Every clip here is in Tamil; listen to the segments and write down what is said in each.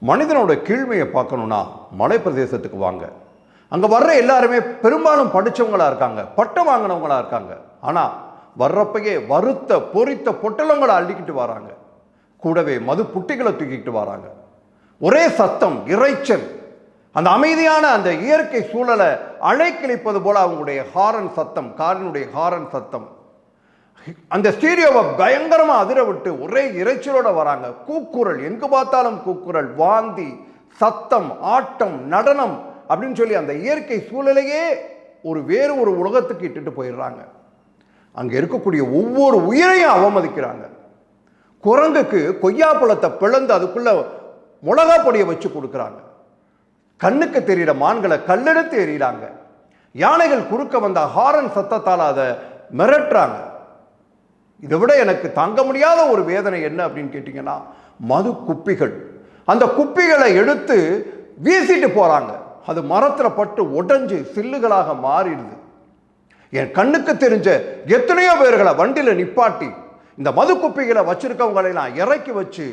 மனிதனோட கீழ்மையை பார்க்கணுன்னா மலை பிரதேசத்துக்கு வாங்க. அங்கே வர்ற எல்லாருமே பெரும்பாலும் படித்தவங்களாக இருக்காங்க, பட்டம் வாங்கினவங்களாக இருக்காங்க. ஆனால் வர்றப்பையே வறுத்த பொரித்த பொட்டலங்களை அள்ளிக்கிட்டு வராங்க, கூடவே மது புட்டிகளை தூக்கிக்கிட்டு வராங்க. ஒரே சத்தம், இறைச்சல், அந்த அமைதியான அந்த இயற்கை சூழலை அலைக்கழிப்பது போல அவங்களுடைய ஹாரன் சத்தம், காரினுடைய ஹாரன் சத்தம், அந்த ஸ்டீரியோவை பயங்கரமாக அதிர விட்டு ஒரே இறைச்சலோட வராங்க. கூக்குரல், எங்கு பார்த்தாலும் கூக்குரல், வாந்தி, சத்தம், ஆட்டம், நடனம் அப்படின்னு சொல்லி அந்த இயற்கை சூழலையே வேறு ஒரு உலகத்துக்கு இட்டுட்டு போயிடுறாங்க. அங்கே இருக்கக்கூடிய ஒவ்வொரு உயிரையும் அவமதிக்கிறாங்க. குரங்குக்கு கொய்யாப்பழத்தை பிளந்து அதுக்குள்ள மிளகா பொடியை வச்சு கொடுக்குறாங்க. கண்ணுக்கு தெரிகிற மான்களை கல்லெடுத்து எறிகிறாங்க. யானைகள் குறுக்க வந்த ஹாரன் சத்தத்தால் அதை மிரட்டுறாங்க. இதை விட எனக்கு தாங்க முடியாத ஒரு வேதனை என்ன அப்படின்னு கேட்டிங்கன்னா, மது குப்பிகள். அந்த குப்பிகளை எடுத்து வீசிட்டு போகிறாங்க. அது மரத்தில் பட்டு உடைஞ்சு சில்லுகளாக மாறிடுது. என் கண்ணுக்கு தெரிஞ்ச எத்தனையோ பேர்களை வண்டியில் நிப்பாட்டி இந்த மது குப்பிகளை வச்சிருக்கவங்களெல்லாம் இறக்கி வச்சு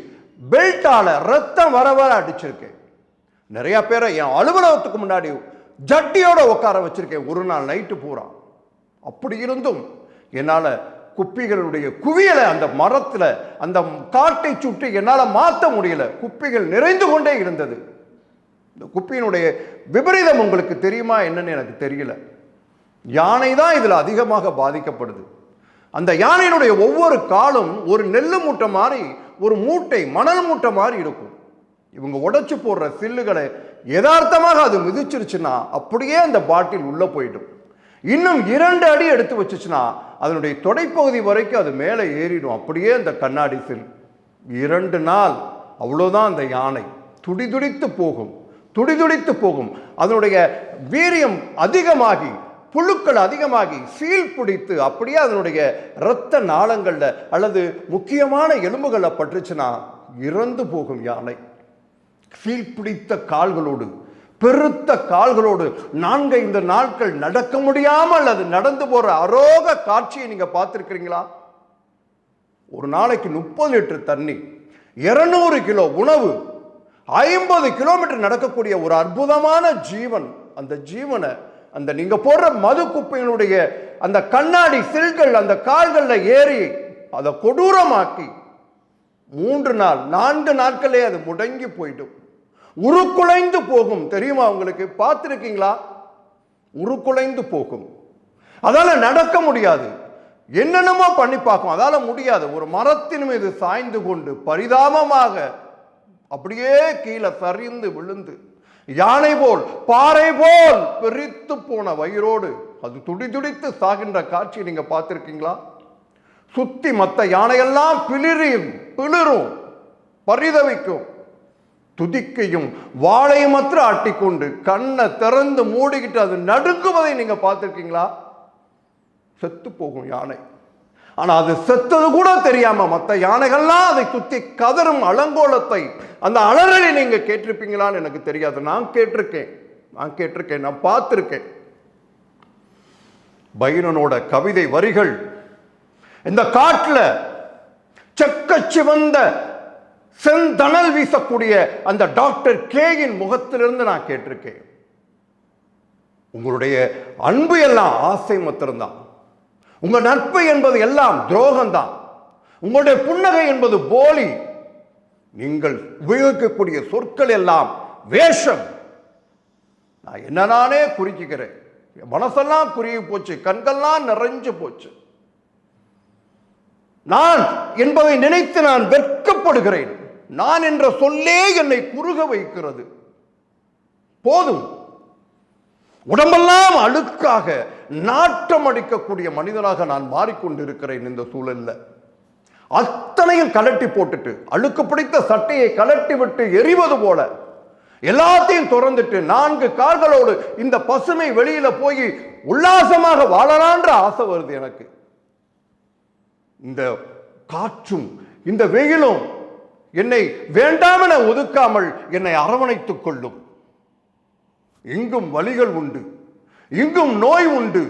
பெல்ட்டால ரத்தம் வர வர அடிச்சிருக்கேன். நிறைய பேரை என் அலுவலகத்துக்கு முன்னாடி ஜட்டியோட உட்கார வச்சிருக்கேன் ஒரு நாள் நைட்டு பூரா. அப்படி இருந்தும் என்னால் குப்பிகளுடைய குவியலை அந்த மரத்தில் அந்த காட்டை சுற்றி என்னால் மாற்ற முடியல. குப்பிகள் நிறைந்து கொண்டே இருந்தது. இந்த குப்பியினுடைய விபரீதம் உங்களுக்கு தெரியுமா என்னன்னு எனக்கு தெரியல. யானை தான் இதில் அதிகமாக பாதிக்கப்படுது. அந்த யானையினுடைய ஒவ்வொரு காலும் ஒரு நெல்லு மூட்டை மாதிரி, ஒரு மூட்டை மணல் மூட்டை மாதிரி இருக்கும். இவங்க உடைச்சு போடுற சில்லுகளை யதார்த்தமாக அது மிதிச்சிருச்சுன்னா அப்படியே அந்த பாட்டில் உள்ள போயிடும். இன்னும் 2 அடி எடுத்து வச்சுச்சுன்னா அதனுடைய தொடைப்பகுதி வரைக்கும் அது மேலே ஏறிடும். அப்படியே அந்த கண்ணாடி சில் 2 நாள் அவ்வளோதான். அந்த யானை துடிதுடித்து போகும், துடிதுடித்து போகும். அதனுடைய வீரியம் அதிகமாகி, புழுக்கள் அதிகமாகி, சீல் பிடித்து அப்படியே அதனுடைய இரத்த நாளங்களில் அல்லது முக்கியமான எலும்புகளில் பட்டுச்சுன்னா இறந்து போகும் யானை. சீல் பிடித்த கால்களோடு, பெருத்த கால்களோடு 4-5 நாட்கள் நடக்க முடியாமல் அது நடந்து போற அரோக காட்சியை நீங்க பார்த்திருக்கிறீங்களா? ஒரு நாளைக்கு 30 லிட்டர் தண்ணி, 200 கிலோ உணவு, 50 கிலோமீட்டர் நடக்கக்கூடிய ஒரு அற்புதமான ஜீவன். அந்த ஜீவனை அந்த நீங்க போடுற மது குப்பையினுடைய அந்த கண்ணாடி சில்கள் அந்த கால்களில் ஏறி அதை கொடூரமாக்கி 3 நாள் 4 நாட்களே அது முடங்கி போயிடும். உருக்குலைந்து போகும். தெரியுமா உங்களுக்கு? பார்த்துருக்கீங்களா? உருக்குலைந்து போகும். அதால நடக்க முடியாது. என்னென்னமோ பண்ணி பார்க்கும், அதால முடியாது. ஒரு மரத்தின் மீது சாய்ந்து கொண்டு பரிதாபமாக அப்படியே கீழே சரிந்து விழுந்து யானை போல், பாறை போல் பெரித்து போன வயிறோடு அது துடிதுடித்து சாகின்ற காட்சி நீங்க பார்த்திருக்கீங்களா? சுத்தி மற்ற யானையெல்லாம் பிளிரும், பரிதவிக்கும். துதிக்கையும் வாழையும் மாத்திர ஆட்டிக்கொண்டு கண்ணை திறந்து மூடிக்கிட்டு அது நடுங்குவதை நீங்க பார்த்திருக்கீங்களா? செத்து போகும் யானை. ஆனா அது செத்தது கூட தெரியாம மற்ற யானைகள்லாம் அதை சுத்தி கதரும் அலங்கோலத்தை, அந்த அலறலை நீங்க கேட்டிருப்பீங்களான்னு எனக்கு தெரியாது. நான் கேட்டிருக்கேன், நான் பார்த்திருக்கேன். பைரனோட கவிதை வரிகள் இந்த காட்டுல செக்கச்சிவந்த செந்தணல் வீசக்கூடிய அந்த டாக்டர் கேயின் முகத்திலிருந்து நான் கேட்டிருக்கேன். உங்களுடைய அன்பு எல்லாம் ஆசை மாத்திரம்தான். உங்க நட்பு என்பது எல்லாம் துரோகம்தான். உங்களுடைய புன்னகை என்பது போலி. நீங்கள் உபயோகிக்கக்கூடிய சொற்கள் எல்லாம் வேஷம். நான் என்னன்னானே குறிக்கிறேன். மனசெல்லாம் குறுகி போச்சு, கண்கள்லாம் நிறைஞ்சு போச்சு. நான் என்பதை நினைத்து நான் வெட்கப்படுகிறேன். நான் என்ற சொல்லே என்னை குறுக வைக்கிறது. போதும். உடம்பெல்லாம் அழுக்காக நாட்டம் அடிக்கக்கூடிய மனிதனாக நான் மாறிக்கொண்டிருக்கிறேன். இந்த சூழல்ல அத்தனையும் கலட்டி போட்டுட்டு, அழுக்கு பிடித்த சட்டையை கலட்டி விட்டு எரிவது போல எல்லாத்தையும் திறந்துட்டு 4 கால்களோடு இந்த பசுமை வெளியில போய் உல்லாசமாக வாழலான்ற ஆசை வருது எனக்கு. இந்த காற்றும் இந்த வெயிலும் என்னை வேண்டாமென ஒதுக்காமல் என்னை அரவணைத்துக் கொள்ளும். இங்கும் வலிகள் உண்டு, இங்கும் நோய் உண்டு,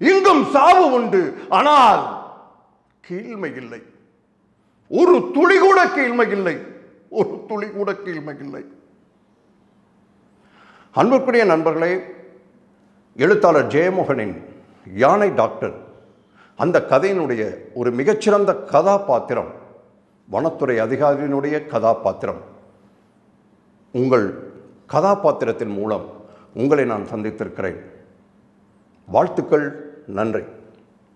இங்கும் சாவு உண்டு. ஆனால் கீழ்மை இல்லை, ஒரு துளி கூட கீழ்மை இல்லை, ஒரு துளி கூட கீழ்மையில்லை. அன்புக்குரிய நண்பர்களே, எழுத்தாளர் ஜெயமோகனின் யானை டாக்டர் அந்த கதையினுடைய ஒரு மிகச்சிறந்த கதாபாத்திரம் வனத்துறை அதிகாரியினுடைய கதாபாத்திரம். உங்கள் கதாபாத்திரத்தின் மூலம் உங்களை நான் சந்தித்திருக்கிறேன். வாழ்த்துக்கள். நன்றி.